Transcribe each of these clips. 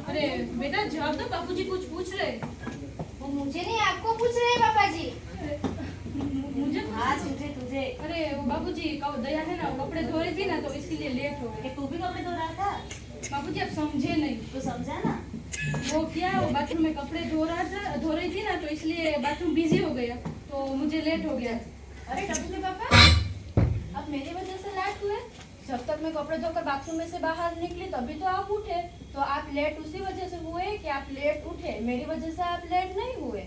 अरे बेटा जवाब दो, बापूजी कुछ पूछ रहे। वो मुझे नहीं आपको पूछ रहे हैं पापा जी। मुझे? हाँ तुझे। अरे वो बापूजी दया है ना, कपड़े धो रही थी ना तो इसके लिए लेट हो गए। तू भी कपड़े धो रहा था? बापूजी आप समझे नहीं। तो समझा ना। वो क्या, वो बाथरूम में कपड़े धो रही थी ना तो इसलिए बाथरूम बिजी हो गया तो मुझे लेट हो गया। अरे टप्पू के पापा, अब मेरी वजह से लेट हुए? जब तक मैं कपड़े धोकर बाथरूम में से बाहर निकली तभी तो आप उठे। तो आप लेट उसी वजह से हुए कि आप लेट उठे, मेरी वजह से आप लेट नहीं हुए।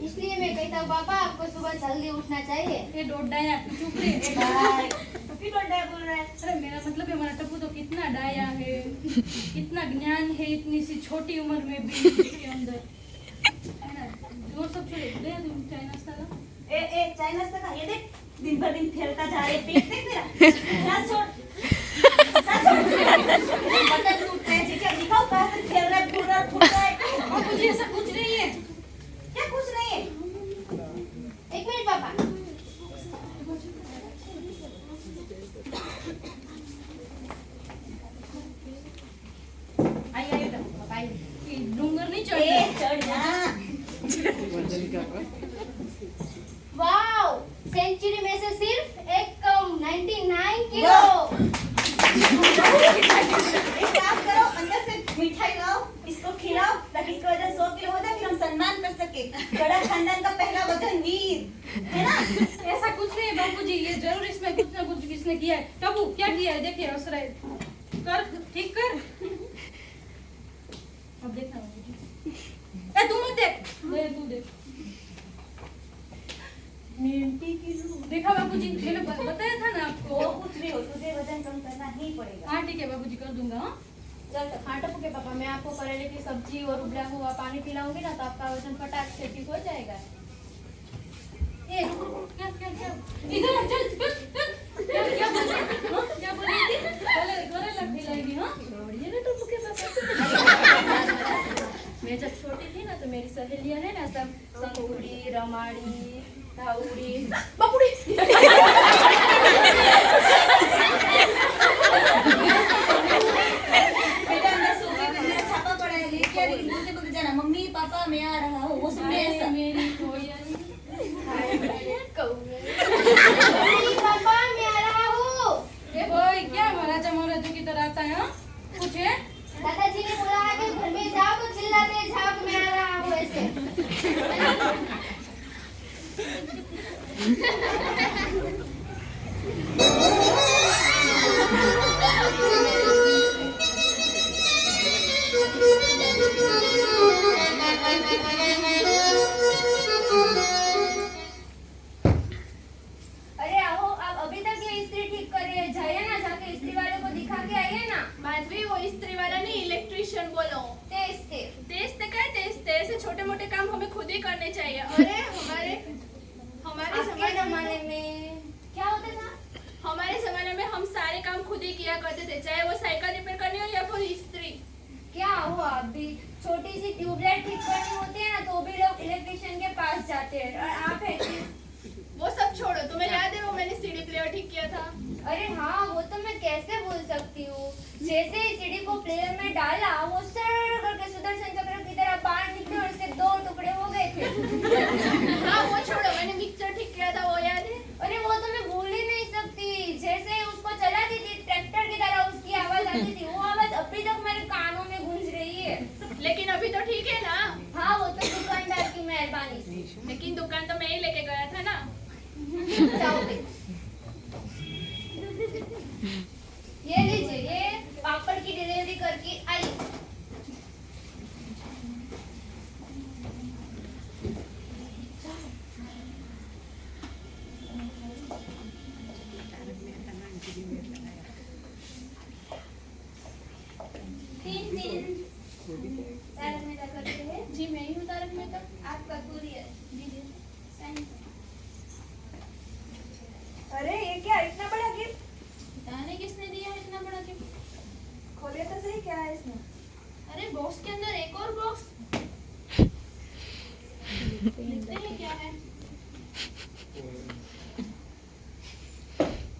इसलिए मैं कहता हूँ पापा आपको सुबह जल्दी उठना चाहिए। ये डोडाया चुप रे। डोडाया बोल रहा है। अरे मेरा मतलब है हमारा टप्पू तो कितना डाया है, कितना ज्ञान है इतनी सी छोटी उम्र में भी इसके अंदर। और सब छोड़ दे, तुम चाय नाश्ता ला। चाय नाश्ता का ये देख, दिन भर दिन खेलता जा रहे, पेट देख मेरा। सांस छोड़। बटन टूटते हैं, ठीक है, दिखाओ कहाँ से खेल रहा है, फूट रहा है। और मुझे ऐसा कुछ नहीं है। क्या कुछ नहीं है? एक मिनट पापा। आइए पापा आइए। डूंगर नहीं चढ़ जा। वाओ, सेंचुरी में से सिर्फ एक कम 99 किलो। एक काम करो, अंदर से मिठाई लाओ, इसको खिलाओ ताकि इसका वजन 100 किलो हो जाए, फिर हम सम्मान कर सके। बड़ा खानदान का पहला वजन वीर, है ना? ऐसा कुछ नहीं है बापूजी, ये जरूर इसमें कुछ ना कुछ किसने किया है। टप्पू क्या किया है देखिए, असरा कर, ठीक कर। अब देखना बापूजी। तू मत देख, तू देख। 90 किलो। देखा बापूजी, मैंने बताया था ना आपको। वो पूछ रही हो, तुझे वजन कम करना ही पड़ेगा। हाँ ठीक है बापूजी, कर दूंगा। हाँ चल हाँ टप्पू के पापा, मैं आपको करेले की सब्जी और उबला हुआ पानी पिलाऊंगी ना तो आपका वजन फटाक से ठीक हो जाएगा। ए क्या क्या क्या इधर चल चल चल। क्या क्या बोल रही थी? हाँ क्या बोल रही थी? गोरे लग खिलाएगी। हाँ छोड़िए ना टप्पू के पापा। मैं जब छोटी थी ना तो मेरी सहेलियां है ना सब संकुड़ी, रमाड़ी, धाउड़ी, बापुड़ी। छापा पड़ा है, लेके मुझे बोलते जाना मम्मी पापा मैं आ रहा हूँ, वो सुनने ऐसा। मेरी कोयली पापा मैं आ रहा हूँ। ए भाई क्या महाराजा महाराजों की तरह आता है? हाँ कुछ है? दादाजी ने बोला है कि घर में जाओ तो चिल्लाते जाओ कि मैं आ रहा हूँ ऐसे। अरे आओ, आप अभी तक ये इस्त्री ठीक कर रही है, जाइए ना जाके इस्त्री वाले को दिखा के आइए ना। माधवी वो इस्त्री वाला नहीं, इलेक्ट्रिशियन बोलो। तेज ऐसे छोटे मोटे काम हमें खुद ही करने चाहिए। अरे हमारे आपके जमाने में क्या होता था? हमारे जमाने में हम सारे काम खुद ही किया करते थे, चाहे वो साइकिल रिपेयर करनी हो या फिर इस्त्री। क्या हो, आप भी छोटी सी ट्यूबलाइट ठीक करनी होती है ना तो भी लोग इलेक्ट्रिशियन के पास जाते हैं, और आप है कि वो सब छोड़ो, तुम्हें याद है वो मैंने सीडी प्लेयर ठीक किया था? अरे हाँ, वो तो मैं कैसे भूल सकती हूँ। जैसे ही सीडी को प्लेयर में डाला वो सर करके सुदर्शन चक्र की तरह बाहर निकले और इसके 2 टुकड़े हो गए थे। हाँ वो छोड़ो, मैंने मिक्सर ठीक किया था, वो याद है? अरे वो तो मैं भूल ही नहीं सकती। जैसे ही उसको चलाती थी ट्रैक्टर की तरह उसकी आवाज आती थी, वो आवाज अभी तक मेरे कानों में गूंज रही है। लेकिन अभी तो ठीक है ना? हाँ वो तो दुकानदार की मेहरबानी से। लेकिन दुकान तो मैं ही लेके गया था ना। जाओगे। ये लीजिए, ये पापड़ की डिलीवरी करके आई। तारक मेहता करते हैं। जी मैं ही हूँ तारक मेहता। आपका कुरियर दीजिए। अरे ये क्या इतना बड़ा गिफ्ट? पता नहीं किसने दिया है इतना बड़ा गिफ्ट। खोले तो सही, क्या है इसमें? अरे बॉक्स के अंदर एक और बॉक्स। देखते हैं क्या है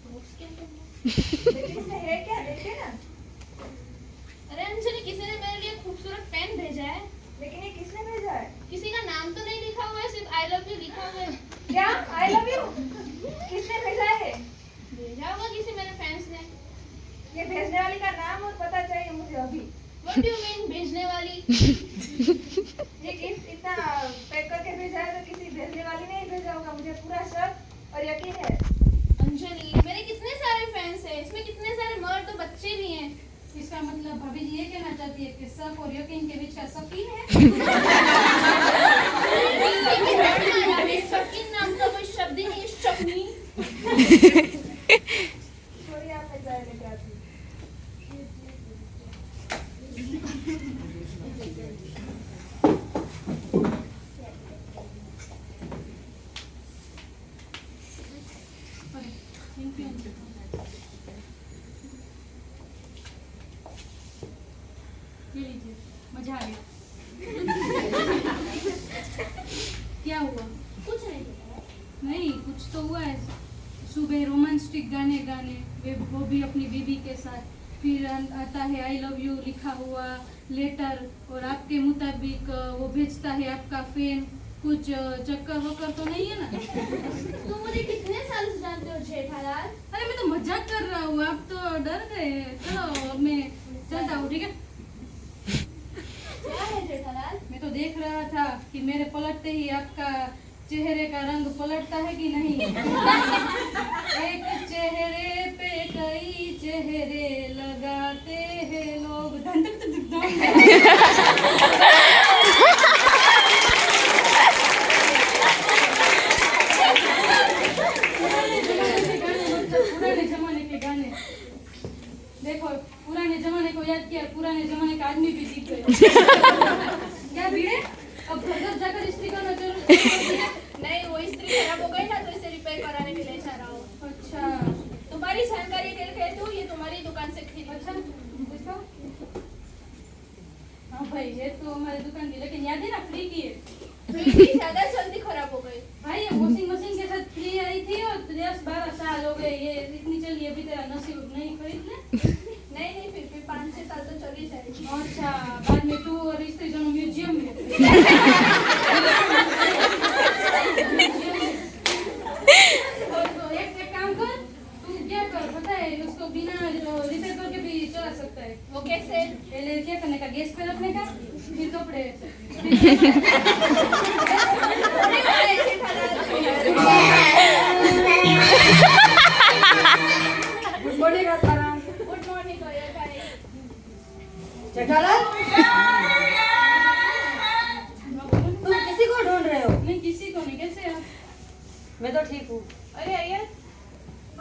बॉक्स के अंदर। लेकिन इसमें है क्या, देखिए ना। अरे अंजलि, किसी ने मेरे लिए खूबसूरत पेन भेजा है। लेकिन ये किसने भेजा है? किसी का नाम तो नहीं लिखा हुआ है, सिर्फ आई लव यू लिखा हुआ है। क्या आई लव यू? किसने भेजा है? भेजा होगा किसी मेरे फैंस ने। ये भेजने वाली का नाम और पता चाहिए मुझे अभी। व्हाट डू यू मीन भेजने वाली? ये गिफ्ट इतना पैक करके भेजा है तो किसी भेजने वाली ने ही भेजा होगा, मुझे पूरा शक और यकीन है। अंजलि, मेरे कितने सारे फैंस हैं, इसमें कितने सारे मर्द और बच्चे भी हैं। इसका मतलब भाभी जी ये कहना चाहती है कि शक और यकीन के बीच का शकीन है। शकीन नाम का कोई शब्द ही नहीं है, शकीन। थोड़ी आप भेजा है लेके आती। Thank you. ये लीजिए, मजा आ गया। क्या हुआ? कुछ नहीं हुआ। नहीं, कुछ तो हुआ है। सुबह रोमांटिक गाने गाने, वो भी अपनी बीवी के साथ, फिर आता है आई लव यू लिखा हुआ लेटर, और आपके मुताबिक वो भेजता है आपका फैन। कुछ चक्कर वक्कर तो नहीं है ना? तुम मुझे कितने साल से जानते हो जेठालाल? अरे मैं तो मजाक कर रहा हूँ, आप तो डर गए। चलो मैं चलता हूँ, ठीक है? क्या है जेठालाल? मैं तो देख रहा था कि मेरे पलटते ही आपका चेहरे का रंग पलटता है कि नहीं। एक चेहरे पे कई चेहरे लगाते हैं लोग। धन धन धन धन। पुराने जमाने के गाने, देखो पुराने जमाने को याद किया, पुराने जमाने का आदमी भी सीख गए। क्या भीड़े, अब घर घर जाकर इस्त्री करना जरूर है। नहीं, वो इस्त्री खराब हो गई ना, तो इसे रिपेयर कराने के लिए जा रहा हूँ। अच्छा तुम्हारी जानकारी के लिए कहती हूँ, ये तुम्हारी दुकान से खरीदी। अच्छा, देखो। हाँ भाई, ये तो हमारी दुकान की, लेकिन याद है ना फ्री की है। फिर भी ज्यादा जल्दी खराब हो गई। भाई ये वॉशिंग मशीन के साथ फ्री आई थी और 10-12 साल हो गए, ये इतनी चली, अभी तेरा नसीब नहीं खरीदने। नहीं, फिर भी 5-6 साल तो चली जाएगी। अच्छा, बाद में तू और स्त्री दोनों म्यूजियम में। और तो एक काम कर, तू क्या कर पता है, उसको बिना रिपेयर करके भी चला सकता है। वो कैसे? पहले क्या करने का, गैस पे रखने का, फिर कपड़े। Good morning Asaram. Good morning भाई। जेठालाल, तुम किसी को ढूंढ रहे हो? नहीं, किसी को नहीं। कैसे आप? मैं तो ठीक हूँ। अरे अय्यर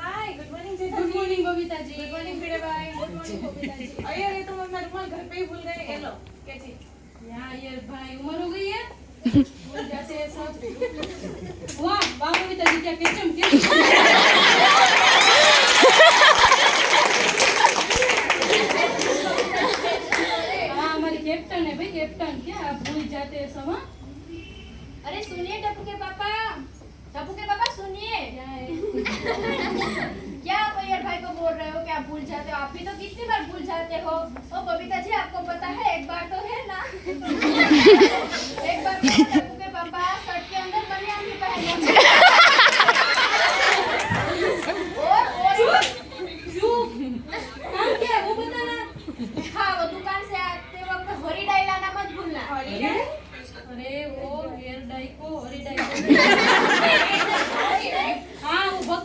हाय, गुड मॉर्निंग जेठा। Good morning Babita ji. Good morning भिड़े भाई। Good morning Babita ji. अय्यर, ये तुम अपना रुमाल घर पे ही भूल गए। ये लो, कैसी? यहाँ ये भाई उम्र हो गई है, भूल जाते हैं सब। वाह वाह बबीता जी, क्या केचम हाँ, हमारी कैप्टन है भाई, कैप्टन। क्या आप भूल जाते हैं सब? हाँ? अरे सुनिए टप्पू के पापा सुनिए। क्या है? क्या आप अय्यर भाई को बोल रहे हो कि आप भूल जाते हो? आप भी तो कितनी बार भूल जाते हो। ओ बबीता जी, आपको पता है, एक बार तो है ना। एक बार तो टप्पू के पापा शर्ट के अंदर बनियान भी पहने। और चुप, काम क्या है वो बताना। हाँ, वो दुकान से आते वक्त हरी डाई लाना मत भूलना। अरे वो हेयर डाई को, हरी डाई को। हाँ, वो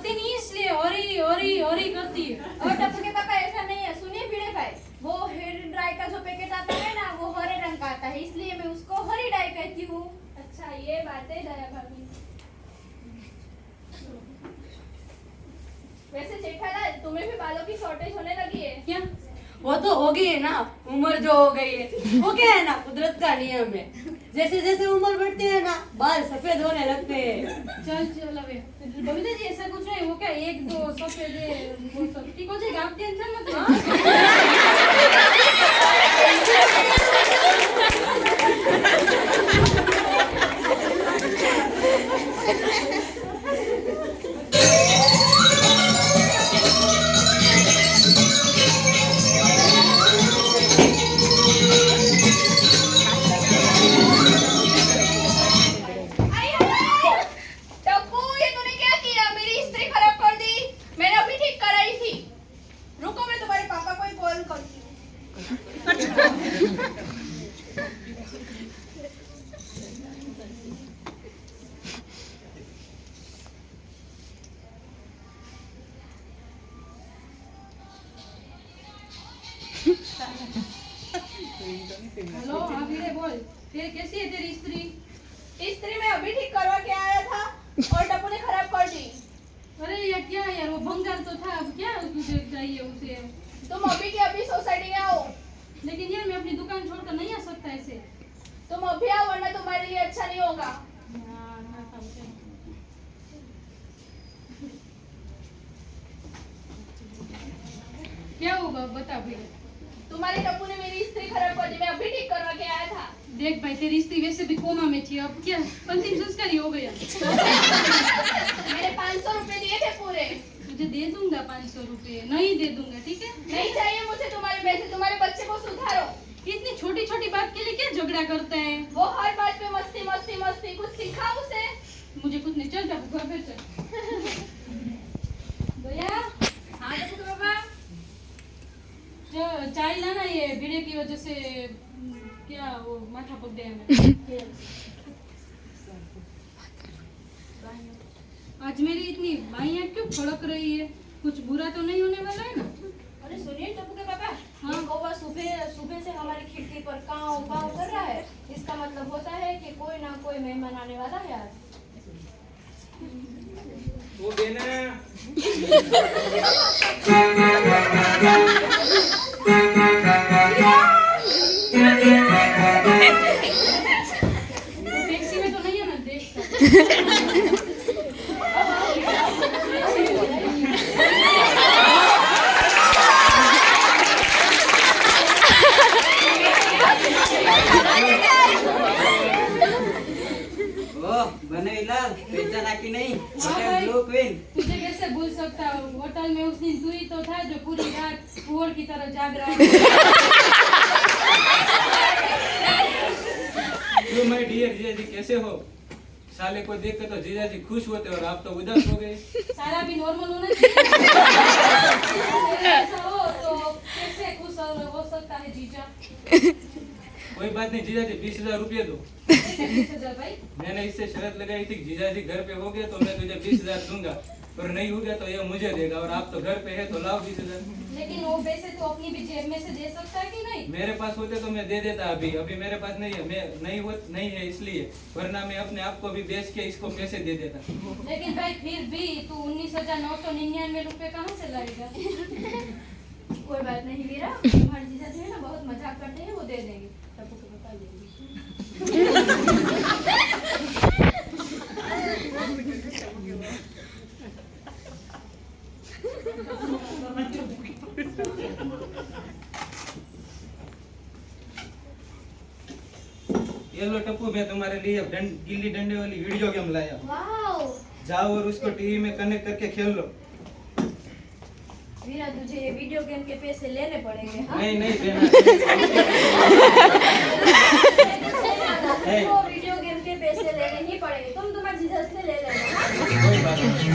ये बात है दया भाभी। वैसे जेठालाल, तुम्हें भी बालों की शॉर्टेज होने लगी है क्या? वो तो हो गई है ना, उम्र जो हो गई है वो क्या है ना, कुदरत का नियम है। जैसे जैसे उम्र बढ़ती है ना, बाल सफेद होने लगते हैं। चल चल अबे बबीता जी ऐसा कुछ नहीं, वो क्या एक दो सफेद है वो सब ठीक हो जाएगा, आप टेंशन मत लो। आई, आई! टप्पू, ये तूने क्या किया? मेरी इस्त्री खराब कर दी। मैंने अभी ठीक कराई थी। रुको, मैं तुम्हारे पापा को ही कॉल करती हूँ। हेलो हाँ वीरे बोल, तेरे कैसी है तेरी स्त्री? इस्त्री मैं अभी ठीक करवा के आया था और टप्पू ने खराब कर दी। अरे यार क्या यार, वो भंगार तो था, अब क्या तुझे चाहिए उसे? तुम अभी की अभी सोसाइटी में आओ। लेकिन यार मैं अपनी दुकान छोड़कर नहीं आ सकता ऐसे। तुम अभी आओ वरना तुम्हारे लिए अच्छा नहीं होगा। क्या होगा बता फिर। तुम्हारे टप्पू ने मेरी इस्त्री खराब कर दी, मैं अभी ठीक करवा के आया था। देख भाई तेरी स्त्री वैसे भी कोमा में थी, अब क्या अंतिम संस्कार ही हो गया। मैंने 500 रुपए दिए थे पूरे। तुझे दे दूंगा 500 रुपए, नहीं दे दूंगा ठीक है। नहीं चाहिए मुझे तुम्हारे पैसे, तुम्हारे बच्चे को सुधारो। इतनी छोटी छोटी बात के लिए क्या झगड़ा करता है? वो हर बात पे मस्ती मस्ती मस्ती, कुछ सिखाओ उसे। मुझे कुछ नहीं, चल जाओ घर पे चल। भैया हाँ टप्पू के पापा। चाय लाना, ये भीड़े की वजह से क्या वो माथा पक गया है। आज मेरी इतनी बाइयां क्यों फड़क रही है? कुछ बुरा तो नहीं होने वाला है ना? अरे सुनिए टप्पू के पापा, हाँ। ये कौवा सुबह से हमारी खिड़की पर काव काव कर रहा है। इसका मतलब होता है कि कोई ना कोई मेहमान आने वाला है आज। वो देना टैक्सी में तो नहीं है ना, देखता। बनईलाल पहचाना कि नहीं? भाई। Blue queen. तुझे कैसे भूल सकता हूँ? होटल में उस दिन तू ही तो था जो पूरी रात कुंवर की तरह जाग रहा है। क्यों माय डियर जीजाजी कैसे हो? साले को देख कर तो जीजाजी खुश होते और आप तो उदास हो गए। सारा भी नॉर्मल होना चाहिए। ऐसा हो तो कैसे खुश हो सकता है जीजा? कोई बात नहीं जीजाजी, 20,000 रुपये दो। कैसे 20,000 भाई? मैंने इससे शर्त लगाई थी कि जीजाजी घर पे हो गए तो मैं तुझे 20,000 दूंगा, और नहीं हो गया तो ये मुझे देगा, और आप तो घर पे है तो लाओ 20,000। लेकिन वो पैसे तो अपनी भी जेब में से दे सकता है कि नहीं? मेरे पास होते तो मैं दे देता, अभी मेरे पास नहीं है, मैं नहीं है इसलिए, वरना मैं अपने आप को भी बेच के इसको पैसे दे देता। लेकिन भाई फिर भी तू 19,999 रुपए कहाँ से लाएगा? कोई बात नहीं वीरा, तुम्हारे जीजा जो है ना बहुत मजाक करते हैं, वो दे देंगे। टप्पू के पापा देंगे। ये लो टप्पू, मैं तुम्हारे लिए गिल्ली डंडे वाली वीडियो गेम लाया। वाओ जाओ और उसको टीवी में कनेक्ट करके खेल लो। वीरा, तुझे ये वीडियो गेम के पैसे लेने पड़ेंगे। हाँ? नहीं देना। वो वीडियो गेम के पैसे लेने ही पड़ेंगे, तुम तुम्हारे जीजा से ले लेना। हाँ? कोई बात नहीं।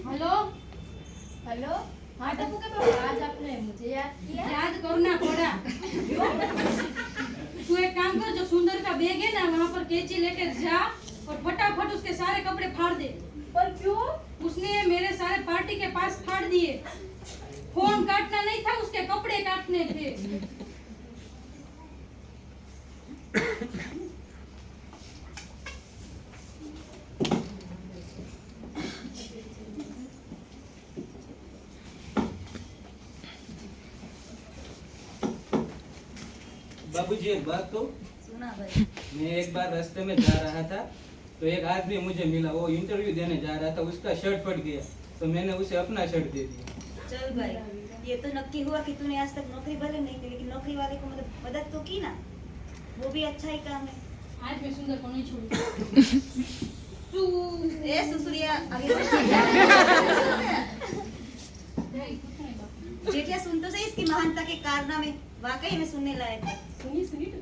हेलो हेलो, हाँ टप्पू के पापा, आज आपने मुझे याद किया? याद करना पड़ा। तू एक काम कर, जो सुंदर का बैग है ना वहाँ पर कैंची लेकर जा और फटाफट उसके सारे कपड़े फाड़ दे। पर क्यों? उसने मेरे सारे पार्टी के पास फाड़ दिए। फोन काटना नहीं था, उसके कपड़े काटने थे। बाबूजी एक बात तो, सुना भाई। मैं एक बार रास्ते में जा रहा था तो एक आदमी मुझे मिला, वो इंटरव्यू देने जा रहा था, उसका शर्ट फट गया तो मैंने उसे अपना शर्ट दे दिया। चल भाई, ये तो नक्की हुआ कि तूने आज तक नौकरी भले नहीं की, लेकिन नौकरी वाले को मतलब मदद तो की ना, वो भी अच्छा ही काम है। आज मैं सुंदर को नहीं छोड़ूंगी। तू ए सुसुरिया आगे जेठिया सुन तो सही इसकी महानता के कारनामे, वाकई में सुनने लायक है। सुनिए सुनिए।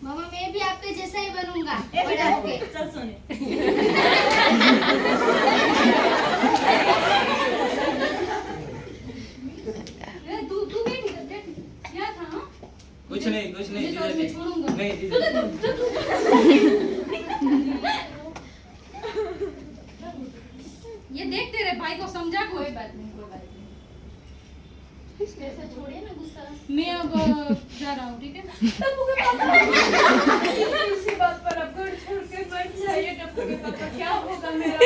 मामा मैं भी आपके जैसा ही बनूंगा बड़ा होके। चल सुन। तू बैठ क्या था? हाँ? कुछ नहीं मुझे तो आज मैं छोड़ूंगा। नहीं जीजा ये देख तेरे भाई को समझा कोई। कोई बात नहीं। कैसे छोड़िए ना गुस्सा। मैं अब जा रहा हूँ, ठीक है? इसी बात पर अब घर छोड़ के बैठ जाइए टप्पू के पापा, क्या होगा मेरा?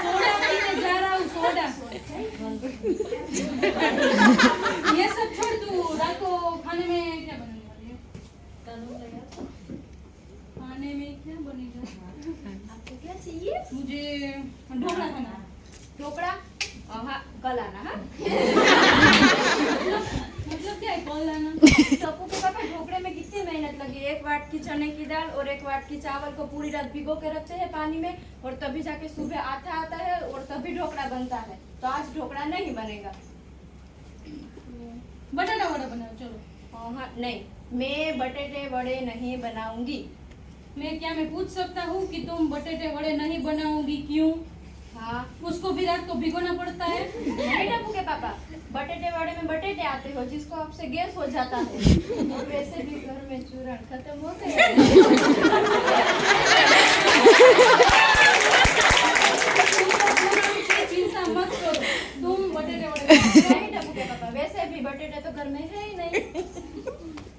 सोडा पीने जा रहा हूँ, सोडा। ये सब छोड़, तू रात को खाने में क्या बनने वाली है? खाने में क्या बनेगा? आपको क्या चाहिए? मुझे ढोकला खाना है। ढोकड़ा? हाँ कल आना। हाँ मतलब क्या है कॉल लाना? टप्पू के पापा ढोकड़े में कितनी मेहनत लगी। 1 वाट की चने की दाल और 1 वाट की चावल को पूरी रात भिगो के रखते हैं पानी में, और तभी जाके सुबह आटा आता है और तभी ढोकड़ा बनता है। तो आज ढोकड़ा नहीं बनेगा। बटाटा वड़ा बनाओ, चलो। हाँ नहीं, मैं बटेटे वड़े नहीं बनाऊंगी। मैं पूछ सकता हूँ कि तुम बटेटे वड़े नहीं बनाओगी क्यों? हाँ उसको भी रात को भिगोना पड़ता है। नहीं टप्पू के पापा, बटेटे वड़े में बटेटे आते हो जिसको आपसे गैस हो जाता है, और वैसे भी घर में चूरण खत्म हो गए। चिंता मत करो, तुम बटेटे वड़े नहीं टप्पू के पापा, वैसे भी बटेटे तो घर में है ही नहीं।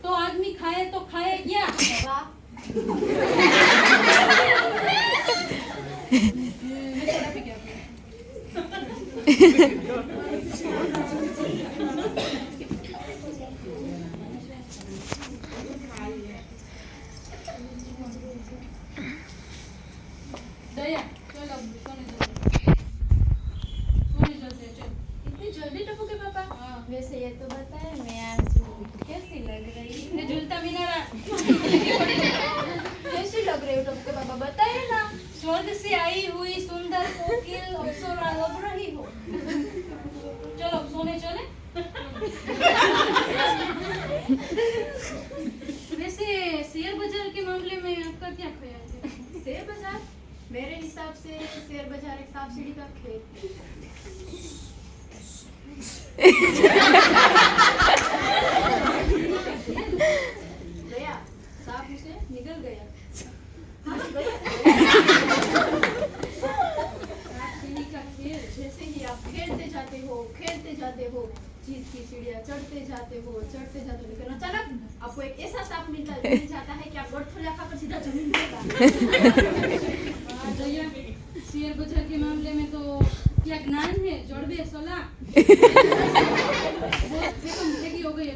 तो आदमी खाए तो खाए क्या? वाह मैं सोडा पी के आती हूँ। दया चल अब सोने चलते हैं, चल। इतनी जल्दी टप्पू के पापा? हाँ। वैसे ये तो बताए मैं आज कैसी लग रही मैं हूँ? झूलता भी ना रहा। कैसी लग रही हो टप्पू के पापा, बताइए ना। स्वर्ग से आई हुई सुंदर कोकिल अप्सरा लग रही हो। चलो अब सोने चले। वैसे शेयर बाजार के मामले में आपका क्या ख्याल है? शेयर बाजार? मेरे हिसाब से शेयर बाजार एक सांप सीढ़ी का खेत गया, सांप उसे निगल गया। हाँ, गया। सीढ़ी का खेल। जैसे ही आप खेलते जाते हो, चीज की सीढ़ियाँ चढ़ते जाते हो, लेकिन अचानक आपको एक ऐसा सांप मिल जाता है कि आप गठफोड़िया खाकर सीधा जमीन पे दया शेयर बाजार के मामले में तो क्या ज्ञान है? जोड़बे सोला वो देखो मुझे हो गई है।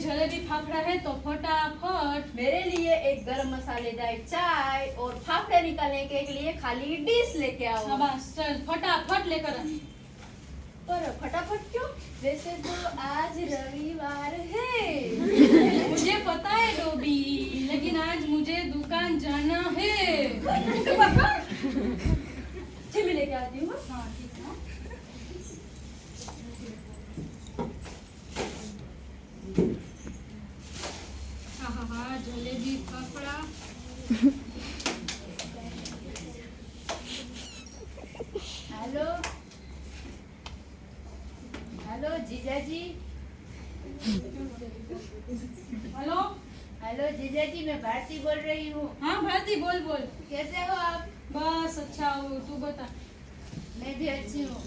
जलेबी फाफड़ा है तो फटाफट। मेरे लिए एक गरम मसालेदार चाय और फाफड़े निकालने के लिए खाली डिश लेके आओ। शाबाश, चल फटाफट लेकर आ। पर फटाफट क्यों? वैसे तो आज रविवार है। मुझे पता है डोबी, लेकिन आज मुझे दुकान जाना है। पापा जी मैं लेके आती हूँ। हाँ ठीक है। हाँ, जलेबी फाफड़ा। हेलो हेलो जीजाजी। हेलो। हेलो जीजाजी, मैं भारती बोल रही हूँ। हाँ भारती, बोल बोल। कैसे हो आप? बस अच्छा हो, तू बता। मैं भी अच्छी हूँ।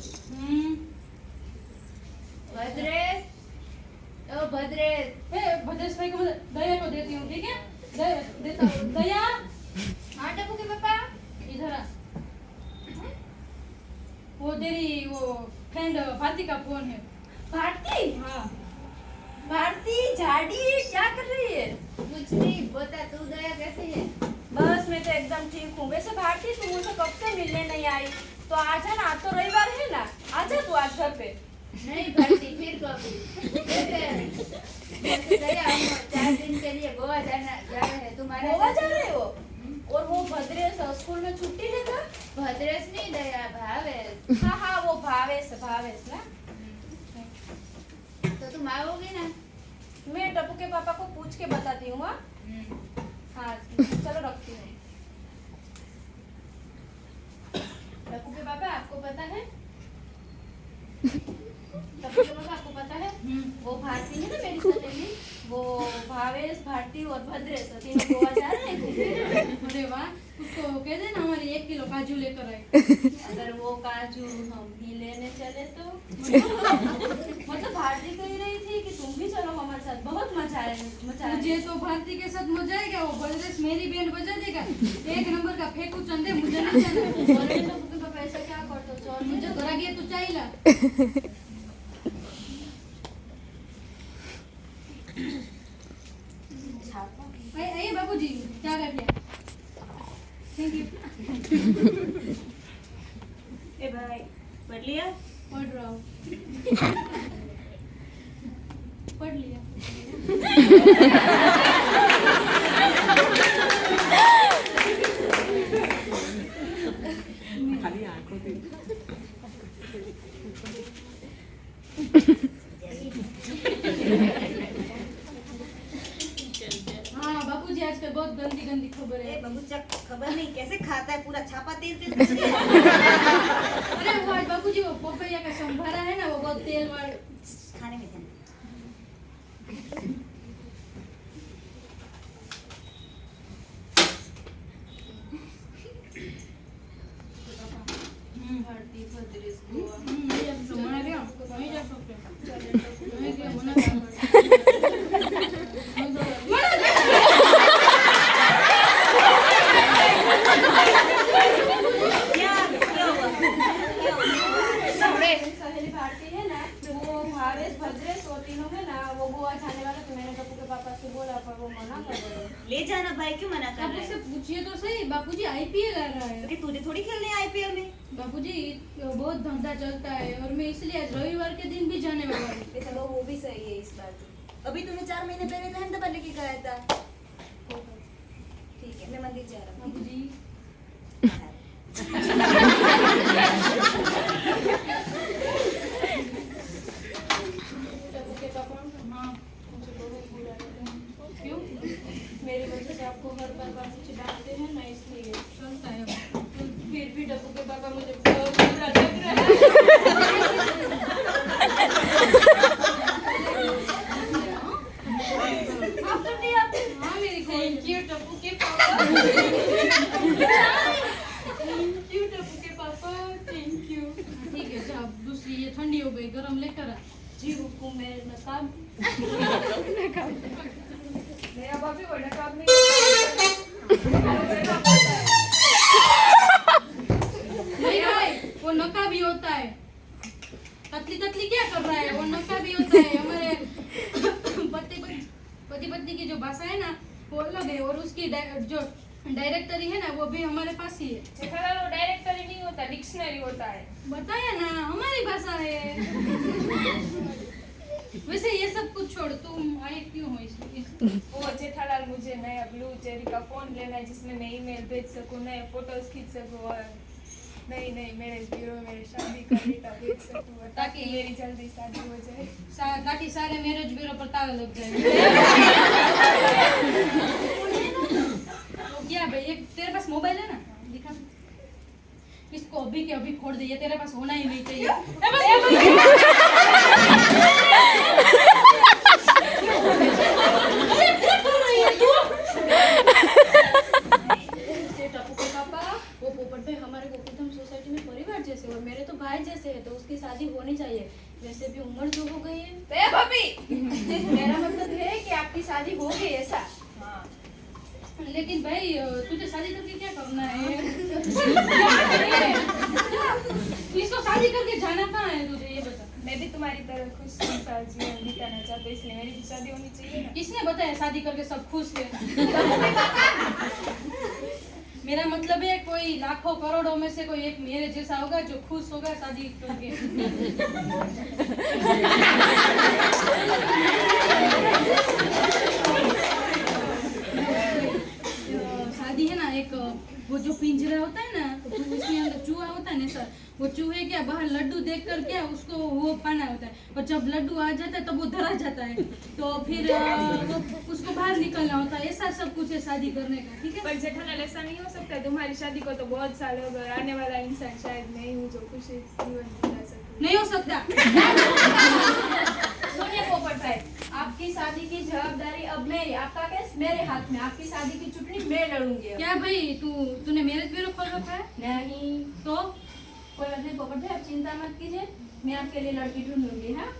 भद्रेश, ओ भद्रेश। भद्रेश भाई को मैं दया को देती हूँ, ठीक है? देता हूँ। दया, हाँ टप्पू के पापा। इधर आ। वो तेरी वो फ्रेंड भारती का फोन है। भारती? हाँ। भारती झाड़ी क्या कर रही है? कुछ नहीं, बता तू दया कैसे है? बस मैं तो एकदम ठीक हूँ। वैसे भारती तू मुझसे कब से मिलने नहीं आई, तो आजा ना, आज तो रविवार है ना, आजा तू आज घर पे। नहीं भारती, फिर कभी। वैसे दया, हम 4 दिन के लिए गोवा जा रहे हैं। तुम्हारे गोवा जा रहे हो? और वो भद्रेश स्कूल में छुट्टी लेगा? भद्रेश नहीं दया, भावेश। हाँ हाँ, वो भावेश ना। तो तुम आओगी ना? मैं टप्पू के पापा को पूछ के बताती हूँ। हाँ चलो रखती हूँ। टप्पू के पापा आपको पता है? टप्पू के पापा आपको पता है? वो भारती है ना मेरी सहेली, वो भावेश, भारती और भद्रेश तीनों गोवा जा रहे हैं। अरे वाह, उसको कह देना हमारे 1 किलो काजू लेकर आए। अगर वो काजू हम भी लेने चले तो मतलब भारती कह रही थी कि तुम भी चलो हमारे साथ, बहुत मजा आए। मुझे तो भारती के साथ मजा आएगा। वो भद्रेश मेरी बैंड बजा देगा। 1 नंबर का फेंकू चंदे, मुझे नहीं जाना। और ये टप्पू के पापा ऐसा क्या करते हो? चोर मुझे घर गया तू चाहिए। आइए बाबूजी, क्या कर लिया? Thank you. ए भाई, पढ़ लिया? पढ़ रहा हूँ। पढ़ लिया। हाँ बाबूजी, आजकल बहुत गंदी गंदी खबर है। बाबू चक, खबर नहीं कैसे खाता है, पूरा छापा तेल तेल। अरे वो आज बाबूजी वो पपैया का संभारा है ना, वो बहुत तेल वाला। खाने में ध्यान। भारती, भद्रेश, गोवा। नहीं जा सकते, मना गया, नहीं जा सकते। नहीं गया, मना गया। क्या हुआ? मेरी सहेली भारती है ना, वो भावेश, भद्रेश वो तीनों है ना, वो गोवा जाने वाले, तो मैंने टप्पू के पापा से बोला पर वो मना कर रहे। ले जाना भाई, क्यों मना कर आप रहे उससे हैं? पूछिए तो सही। बाबूजी आईपीएल आ रहा है। अरे तुझे थोड़ी खेलने हैं आईपीएल में। बाबूजी बहुत धंधा चलता है और मैं इसलिए आज रविवार के दिन भी जाने वाला हूँ। चलो वो भी सही है इस बार तो। अभी तूने 4 महीने पहले तो अहमदाबाद लेके गया था। ठीक है, मैं मंदिर जा रहा हूँ। बाबूजी टप्पू के पापा, हाँ, मुझे बहुत बुरा लगा। क्यों? मेरी वजह से आपको हर बार से चिढ़ाते हैं ना, इसलिए। चलता है। फिर भी टप्पू के पापा मुझे बहुत बुरा लग रहा है। आप तो नहीं आते। हाँ मेरी कोई। थैंक यू टप्पू के पापा। थैंक यू टप्पू के पापा, थैंक यू। ठीक है, जा दूसरी ये ठंडी हो गई, गरम लेकर आ। जी हुकुम, मेरे नकाब। मेरा भाभी वो नकाब नहीं नहीं भाई, वो नका भी होता है। ततली ततली क्या कर रहा है? वो नका भी होता है। हमारे पत्ते पर पति की जो भाषा है ना वो अलग है, और उसकी जो डायरेक्टरी है ना वो भी हमारे पास ही है। जेठालाल वो डायरेक्टरी नहीं होता, डिक्शनरी होता है। बताया ना हमारी भाषा है। वैसे ये सब कुछ छोड़, तुम आए क्यों हो इसमें? वो जेठालाल मुझे नया ब्लू चेरी का फोन लेना है जिसमें मैं ईमेल भेज सकूं, नए फोटोज खींच सकूं और नई नई मैरिज ब्यूरो में शादी का डेटा भेज सकूं ताकि मेरी जल्दी शादी हो जाए। ताकि सारे मैरिज ब्यूरो पर ताला लग जाए। तो क्या भाई, एक तेरे पास मोबाइल है ना, दिखा इसको अभी के अभी फोड़ दे, ये तेरे पास होना ही नहीं चाहिए। पापा वो पोपट भाई हमारे गोकुलधाम सोसाइटी में परिवार जैसे और मेरे तो भाई जैसे है, तो उसकी शादी होनी चाहिए। वैसे भी उम्र जो हो गई है। तो भाभी मेरा मतलब है कि आपकी शादी हो गई ऐसा। हाँ लेकिन भाई तुझे शादी करके क्या करना है? इसको शादी करके जाना कहाँ है तुझे, ये बता। मैं भी तुम्हारी तरह खुश संसार जीवन बिताना चाहती हूँ, इसलिए मेरी भी शादी होनी चाहिए ना। किसने बताया शादी करके सब खुश है? मेरा मतलब है कोई लाखों करोड़ों में से कोई एक मेरे जैसा होगा जो खुश होगा शादी करके। शादी है ना, एक वो जो पिंजरा होता है ना, तो उसके अंदर चूहा होता है ना सर, वो चूहे क्या बाहर लड्डू देख कर क्या उसको वो पाना होता है, और जब लड्डू आ जाता है तब वो धरा जाता है, तो फिर वो उसको बाहर निकलना होता है। ऐसा सब कुछ है शादी करने का, ठीक है। पर जेठालाल ऐसा नहीं हो सकता, तुम्हारी शादी को तो बहुत साल हो गए, आने वाला इंसान शायद मैं ही हूँ जो खुशी जीवन बिता सकूं। नहीं हो सकता। सुनिए पोपट भाई, आपकी शादी की जवाबदारी अब मेरी, आपका केस मेरे हाथ में। आपकी शादी की चुटनी मैं लड़ूंगी अब। क्या भाई तूने मैरिज ब्यूरो खोल रखा है? नहीं तो कोई बात नहीं पोपट भाई, आप चिंता मत कीजिए, मैं आपके लिए लड़की ढूंढूंगी। हाँ,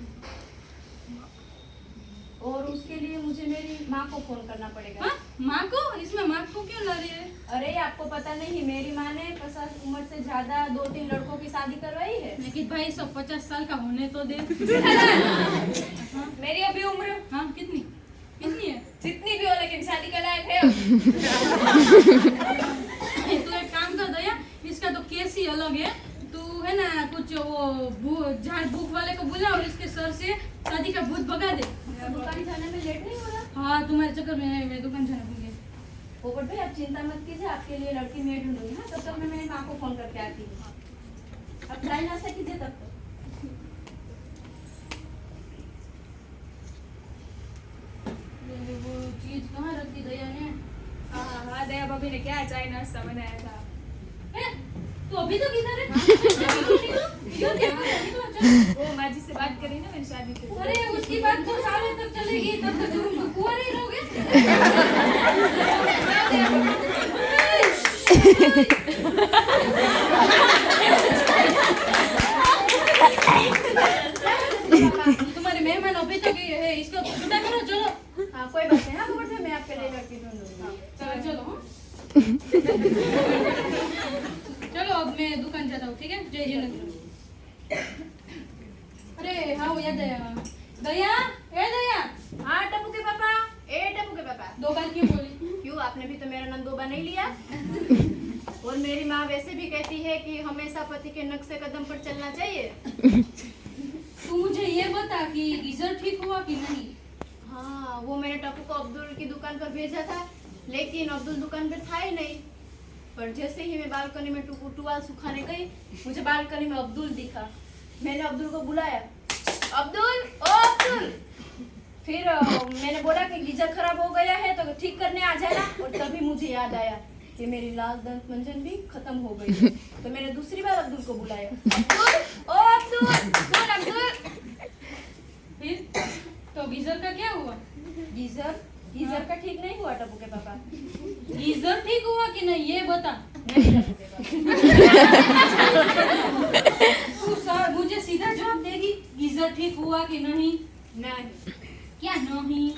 और उसके लिए मुझे मेरी माँ को फोन करना पड़ेगा। हाँ? माँ को? इसमें माँ को क्यों ला रही है? अरे आपको पता नहीं, मेरी माँ ने 50 उम्र से ज्यादा 2-3 लड़कों की शादी करवाई है। लेकिन भाई सब 50 साल का होने तो दे। मेरी अभी उम्र हाँ कितनी है? जितनी भी हो लेकिन शादी के लायक है। तू एक काम कर दया, इसका तो केस ही अलग है। तू है ना कुछ वो झाड़ भूख वाले को बुला और इसके सर से शादी का भूत भगा दे। दुकान जाने में लेट नहीं हो रहा? हाँ तुम्हारे चक्कर में मैं दुकान जाना भूल गई। पोपट भाई आप चिंता मत कीजिए, आपके लिए लड़की मैं ढूंढूंगी। हाँ, तब तक मैं मेरी माँ को फोन करके आती हूँ। अब चाय नाश्ता कीजिए तब तक। वो चीज कहाँ रख दी दया ने? हाँ दया भाभी ने क्या चाय नाश्ता बनाया था। तू अभी तो किधर है? क्यों क्या? वो माँ जी से बात करी ना मेरी शादी से। अरे उसकी बात तो सालों तक चलेगी, तब तक तुम कुंवारे ही रहोगे। तुम्हारे मेहमान अभी तक है, इसको छुट्टा करो। चलो हाँ कोई बात नहीं। हाँ पोपट भाई मैं आपके लिए लड़की ढूंढूंगी। चलो चलो हाँ। चलो अब मैं दुकान जाता हूँ, ठीक है। जय जिनेंद्र। अरे हाँ वो याद दया दया, ए दया। हाँ टप्पू के पापा, ए टप्पू के पापा। 2 बार क्यों बोली? क्यों, आपने भी तो मेरा नंदोबा नहीं लिया? और मेरी माँ वैसे भी कहती है कि हमेशा पति के नक्शे कदम पर चलना चाहिए। तू मुझे ये बता कि गीजर ठीक हुआ कि नहीं? हाँ, वो मैंने टप्पू को अब्दुल की दुकान पर भेजा था, लेकिन अब्दुल दुकान पर था ही नहीं। पर जैसे ही मैं बालकनी में टुवाल सुखाने गई, मुझे बालकनी में अब्दुल दिखा। मैंने अब्दुल को बुलाया, अब्दुल, ओ अब्दुल। फिर मैंने बोला कि गीजर खराब हो गया है तो ठीक करने आ जाना। और तभी मुझे याद आया कि मेरी लाल दंत मंजन भी खत्म हो गई है। तो मैंने दूसरी बार अब्दुल को बुलाया, अब्दुल, ओ अब्दुल, सुन अब्दुल। फिर तो गीजर का क्या हुआ? गीजर का ठीक नहीं हुआ टप्पू के पापा। गीजर ठीक हुआ कि नहीं ये बता। नहीं टप्पू के पापा। तू सर मुझे सीधा जवाब देगी, गीजर ठीक हुआ कि नहीं? नहीं, क्या नहीं?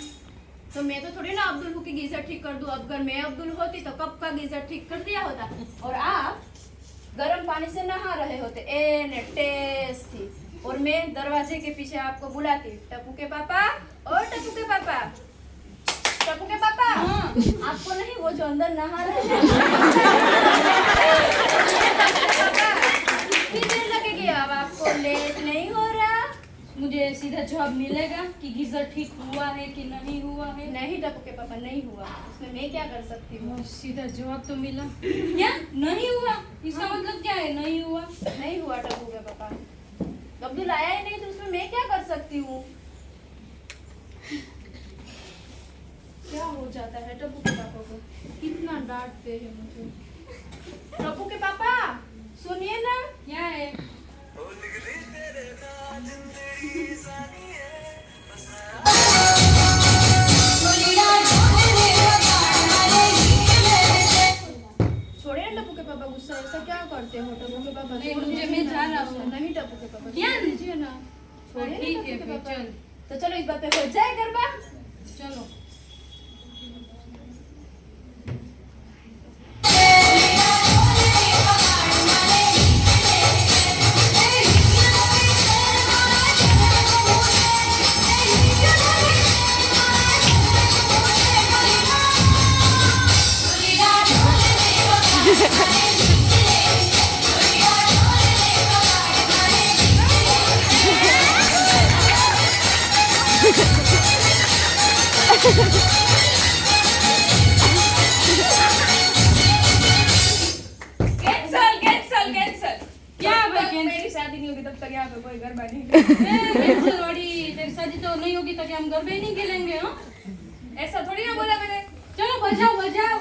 तो मैं तो थोड़ी ना अब्दुल हूँ कि गीजर ठीक कर दूं। अब अगर मैं अब्दुल होती तो कब का गीजर ठीक कर दिया होता। और आप गर्म पानी से नहा रहे होते, ए टेस्ट थी। और मैं दरवाजे के पीछे आपको बुलाती, टप्पू के पापा, और टप्पू के पापा। टप्पू के पापा हाँ। आपको नहीं, वो जो अंदर नहा रहे हैं। कितनी देर लगेगी अब आपको? लेट नहीं हो रहा? मुझे सीधा जवाब मिलेगा कि गीजर ठीक हुआ है कि नहीं हुआ है? नहीं टप्पू के पापा, नहीं हुआ। उसमें मैं क्या कर सकती हूँ? सीधा जवाब तो मिला। क्या नहीं हुआ? इसका मतलब क्या है नहीं हुआ? नहीं हुआ टप्पू के पापा। अब्दुल आया ही नहीं तो उसमें मैं क्या कर सकती हूँ? क्या हो जाता है टप्पू के पापा को? कितना डांटते हैं मुझे। टप्पू के पापा सुनिए ना। क्या है? छोड़िए ना टप्पू के पापा, गुस्सा ऐसा क्या करते हो टप्पू के पापा? नहीं, छोड़ मुझे दीजिए मैं ना। जा रहा हूँ। नहीं टप्पू के पापा, क्या? छोड़ दीजिए ना। छोड़िए ना ठीक टप्पू है के फिर पापा। चल। तो चलो इस बात पे हो जाए गरबा। चलो। Cancel cancel cancel. क्या जब भाई तक कैंसल? मेरी शादी नहीं होगी तब तक यहाँ पे कोई गरबा नहीं करेगा। कैंसल वाली तेरी शादी तो नहीं होगी तो क्या हम घर पे ही नहीं खेलेंगे? हाँ ऐसा थोड़ी ना बोला मैंने। चलो बजाओ बजाओ।